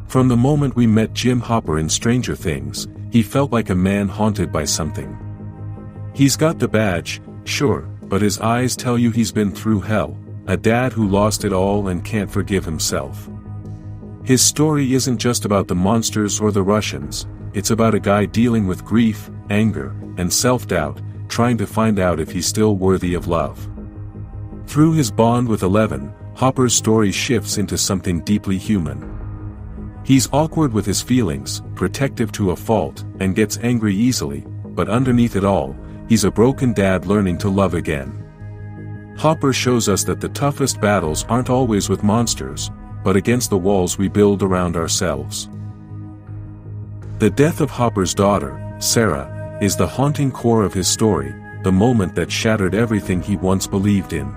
From the moment we met Jim Hopper in Stranger Things, he felt like a man haunted by something. He's got the badge, sure, but his eyes tell you he's been through hell, a dad who lost it all and can't forgive himself. His story isn't just about the monsters or the Russians, it's about a guy dealing with grief, anger, and self-doubt, trying to find out if he's still worthy of love. Through his bond with Eleven, Hopper's story shifts into something deeply human. He's awkward with his feelings, protective to a fault, and gets angry easily, but underneath it all, he's a broken dad learning to love again. Hopper shows us that the toughest battles aren't always with monsters, but against the walls we build around ourselves. The death of Hopper's daughter, Sarah, is the haunting core of his story, the moment that shattered everything he once believed in.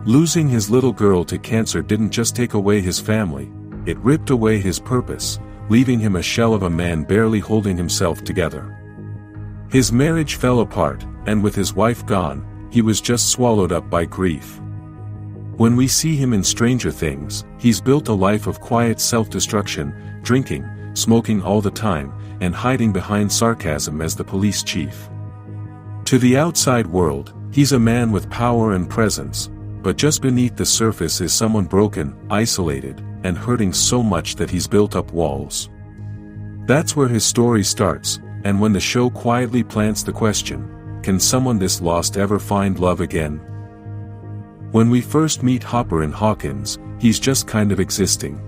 Losing his little girl to cancer didn't just take away his family, it ripped away his purpose, leaving him a shell of a man barely holding himself together. His marriage fell apart, and with his wife gone, he was just swallowed up by grief. When we see him in Stranger Things, he's built a life of quiet self-destruction, drinking, smoking all the time, and hiding behind sarcasm as the police chief. To the outside world, he's a man with power and presence, but just beneath the surface is someone broken, isolated, and hurting so much that he's built up walls. That's where his story starts, and when the show quietly plants the question, can someone this lost ever find love again? When we first meet Hopper in Hawkins, he's just kind of existing.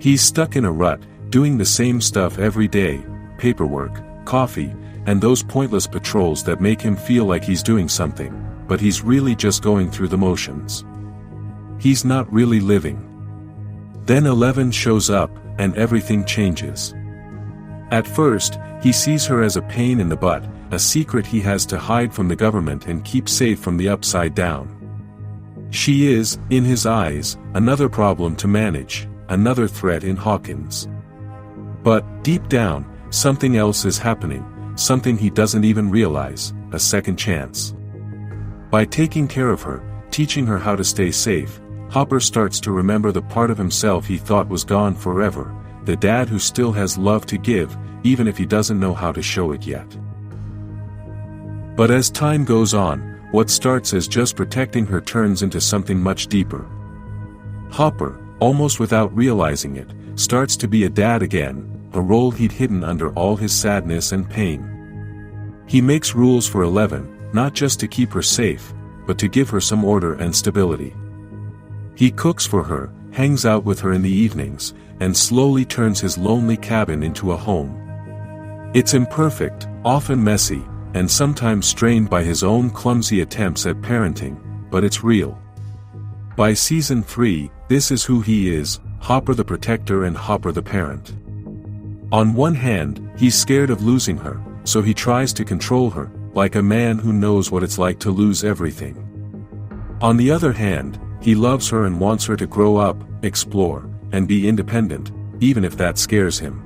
He's stuck in a rut, doing the same stuff every day, paperwork, coffee, and those pointless patrols that make him feel like he's doing something, but he's really just going through the motions. He's not really living. Then 11 shows up, and everything changes. At first, he sees her as a pain in the butt, a secret he has to hide from the government and keep safe from the upside down. She is, in his eyes, another problem to manage, another threat in Hawkins. But, deep down, something else is happening, something he doesn't even realize, a second chance. By taking care of her, teaching her how to stay safe, Hopper starts to remember the part of himself he thought was gone forever, the dad who still has love to give, even if he doesn't know how to show it yet. But as time goes on, what starts as just protecting her turns into something much deeper. Hopper, almost without realizing it, starts to be a dad again, a role he'd hidden under all his sadness and pain. He makes rules for 11, not just to keep her safe, but to give her some order and stability. He cooks for her, hangs out with her in the evenings, and slowly turns his lonely cabin into a home. It's imperfect, often messy, and sometimes strained by his own clumsy attempts at parenting, but it's real. By season 3, this is who he is, Hopper the protector and Hopper the parent. On one hand, he's scared of losing her, so he tries to control her, like a man who knows what it's like to lose everything. On the other hand, he loves her and wants her to grow up, explore, and be independent, even if that scares him.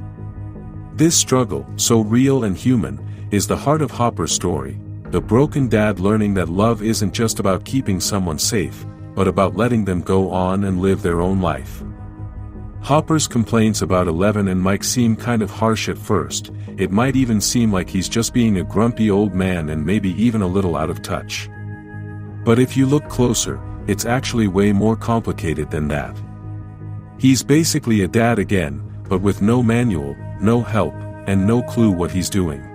This struggle, so real and human, is the heart of Hopper's story, the broken dad learning that love isn't just about keeping someone safe, but about letting them go on and live their own life. Hopper's complaints about 11 and Mike seem kind of harsh at first, it might even seem like he's just being a grumpy old man and maybe even a little out of touch. But if you look closer, it's actually way more complicated than that. He's basically a dad again, but with no manual, no help, and no clue what he's doing.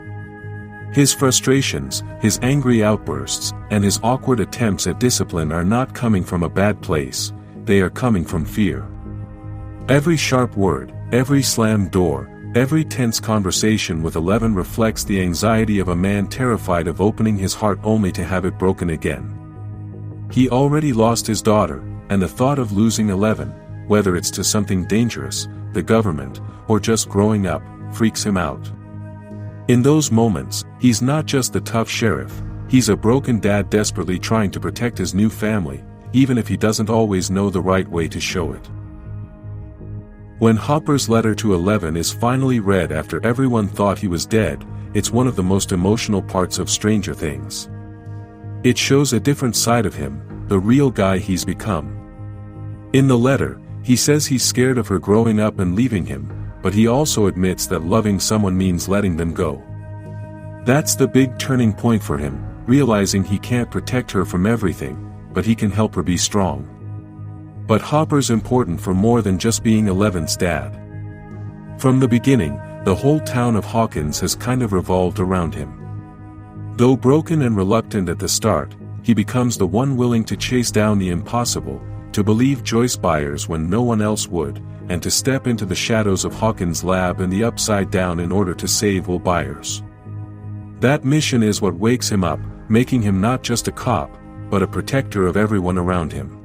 His frustrations, his angry outbursts, and his awkward attempts at discipline are not coming from a bad place, they are coming from fear. Every sharp word, every slammed door, every tense conversation with 11 reflects the anxiety of a man terrified of opening his heart only to have it broken again. He already lost his daughter, and the thought of losing 11, whether it's to something dangerous, the government, or just growing up, freaks him out. In those moments, he's not just the tough sheriff, he's a broken dad desperately trying to protect his new family, even if he doesn't always know the right way to show it. When Hopper's letter to 11 is finally read after everyone thought he was dead, it's one of the most emotional parts of Stranger Things. It shows a different side of him, the real guy he's become. In the letter, He says he's scared of her growing up and leaving him, but he also admits that loving someone means letting them go. That's the big turning point for him, realizing he can't protect her from everything, but he can help her be strong. But Hopper's important for more than just being 11's dad. From the beginning, the whole town of Hawkins has kind of revolved around him. Though broken and reluctant at the start, he becomes the one willing to chase down the impossible, to believe Joyce Byers when no one else would, and to step into the shadows of Hawkins' lab and the Upside Down in order to save Will Byers. That mission is what wakes him up, making him not just a cop, but a protector of everyone around him.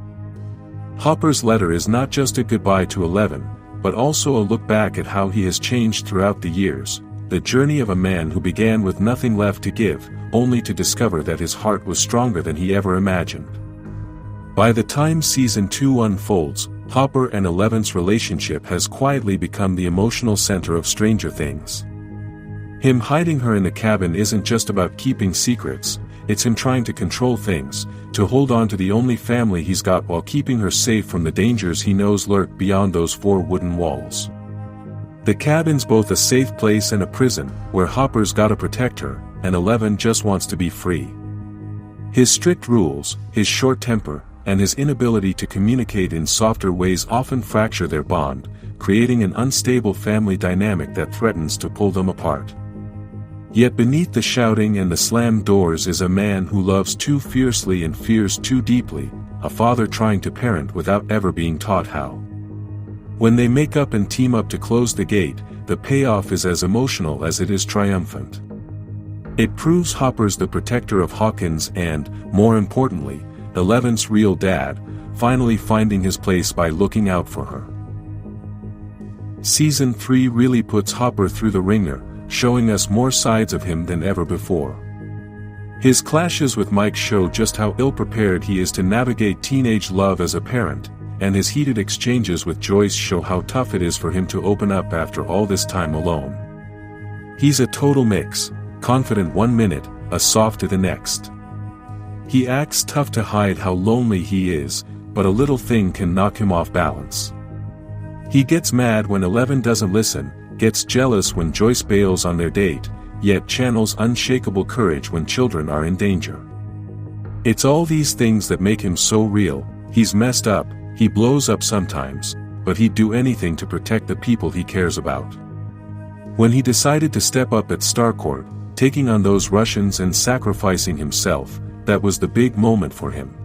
Hopper's letter is not just a goodbye to 11, but also a look back at how he has changed throughout the years, the journey of a man who began with nothing left to give, only to discover that his heart was stronger than he ever imagined. By the time Season 2 unfolds, Hopper and 11's relationship has quietly become the emotional center of Stranger Things. Him hiding her in the cabin isn't just about keeping secrets, it's him trying to control things, to hold on to the only family he's got while keeping her safe from the dangers he knows lurk beyond those four wooden walls. The cabin's both a safe place and a prison, where Hopper's gotta protect her, and 11 just wants to be free. His strict rules, his short temper, and his inability to communicate in softer ways often fracture their bond, creating an unstable family dynamic that threatens to pull them apart. Yet beneath the shouting and the slammed doors is a man who loves too fiercely and fears too deeply, a father trying to parent without ever being taught how. When they make up and team up to close the gate, the payoff is as emotional as it is triumphant. It proves Hopper's the protector of Hawkins and, more importantly, 11's real dad, finally finding his place by looking out for her. Season 3 really puts Hopper through the ringer, showing us more sides of him than ever before. His clashes with Mike show just how ill-prepared he is to navigate teenage love as a parent, and his heated exchanges with Joyce show how tough it is for him to open up after all this time alone. He's a total mix, confident one minute, a softy the next. He acts tough to hide how lonely he is, but a little thing can knock him off balance. He gets mad when 11 doesn't listen, gets jealous when Joyce bails on their date, yet channels unshakable courage when children are in danger. It's all these things that make him so real. He's messed up, he blows up sometimes, but he'd do anything to protect the people he cares about. When he decided to step up at Starcourt, taking on those Russians and sacrificing himself, that was the big moment for him.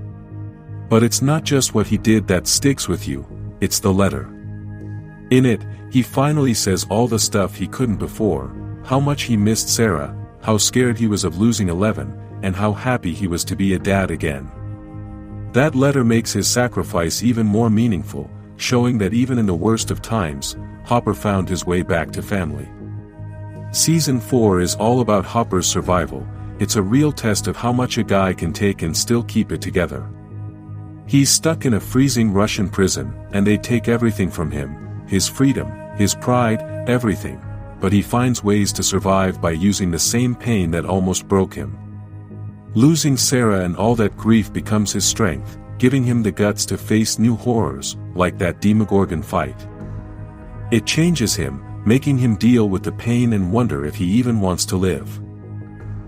But it's not just what he did that sticks with you, it's the letter. In it, he finally says all the stuff he couldn't before, how much he missed Sarah, how scared he was of losing 11, and how happy he was to be a dad again. That letter makes his sacrifice even more meaningful, showing that even in the worst of times, Hopper found his way back to family. Season 4 is all about Hopper's survival. It's a real test of how much a guy can take and still keep it together. He's stuck in a freezing Russian prison, and they take everything from him, his freedom, his pride, everything, but he finds ways to survive by using the same pain that almost broke him. Losing Sarah and all that grief becomes his strength, giving him the guts to face new horrors, like that Demogorgon fight. It changes him, making him deal with the pain and wonder if he even wants to live.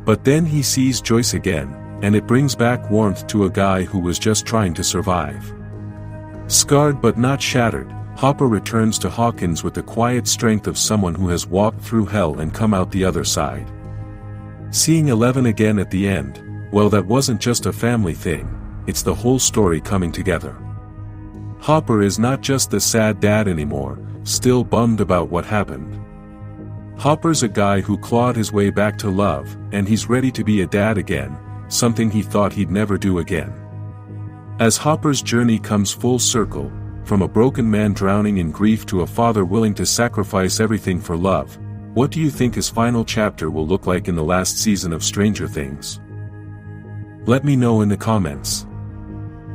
But then he sees Joyce again, and it brings back warmth to a guy who was just trying to survive. Scarred but not shattered, Hopper returns to Hawkins with the quiet strength of someone who has walked through hell and come out the other side. Seeing 11 again at the end, well, that wasn't just a family thing, it's the whole story coming together. Hopper is not just the sad dad anymore, still bummed about what happened. Hopper's a guy who clawed his way back to love, and he's ready to be a dad again, something he thought he'd never do again. As Hopper's journey comes full circle, from a broken man drowning in grief to a father willing to sacrifice everything for love, what do you think his final chapter will look like in the last season of Stranger Things? Let me know in the comments.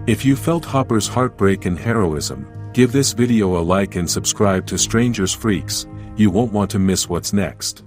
If you felt Hopper's heartbreak and heroism, give this video a like and subscribe to Strangers Freaks. You won't want to miss what's next.